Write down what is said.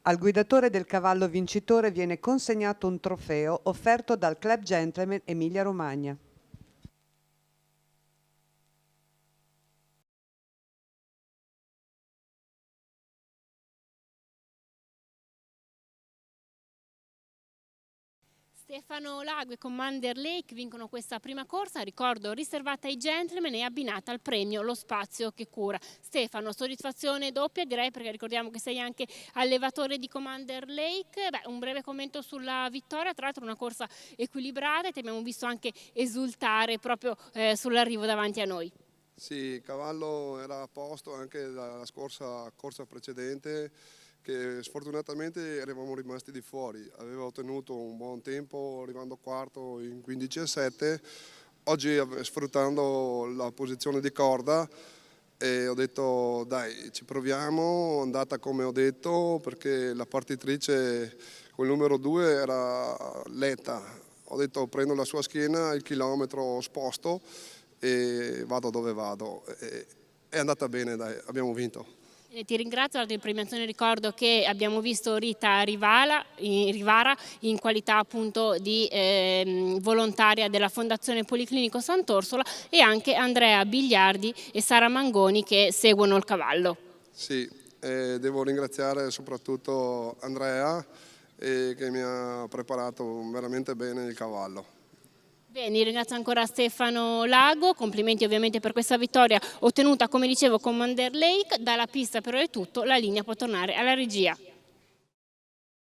Al guidatore del cavallo vincitore viene consegnato un trofeo offerto dal Club Gentleman Emilia Romagna. Stefano Lago e Commander Lake vincono questa prima corsa, ricordo riservata ai gentleman e abbinata al premio Lo Spazio che cura. Stefano, soddisfazione doppia direi, perché ricordiamo che sei anche allevatore di Commander Lake. Un breve commento sulla vittoria, tra l'altro una corsa equilibrata e ti abbiamo visto anche esultare proprio sull'arrivo davanti a noi. Sì, il cavallo era a posto anche dalla scorsa corsa precedente, che sfortunatamente eravamo rimasti di fuori. Aveva ottenuto un buon tempo arrivando quarto in 15,7. Oggi, sfruttando la posizione di corda, ho detto dai, ci proviamo, è andata come ho detto, perché la partitrice col numero 2 era letta. Ho detto prendo la sua schiena, il chilometro sposto e vado dove vado. È andata bene, dai, abbiamo vinto. Ti ringrazio, in premiazione ricordo che abbiamo visto Rita Rivara in qualità appunto di volontaria della Fondazione Policlinico Sant'Orsola e anche Andrea Bigliardi e Sara Mangoni che seguono il cavallo. Sì, devo ringraziare soprattutto Andrea che mi ha preparato veramente bene il cavallo. Bene, ringrazio ancora Stefano Lago, complimenti ovviamente per questa vittoria ottenuta, come dicevo, con Commander Lake. Dalla pista però è tutto, la linea può tornare alla regia.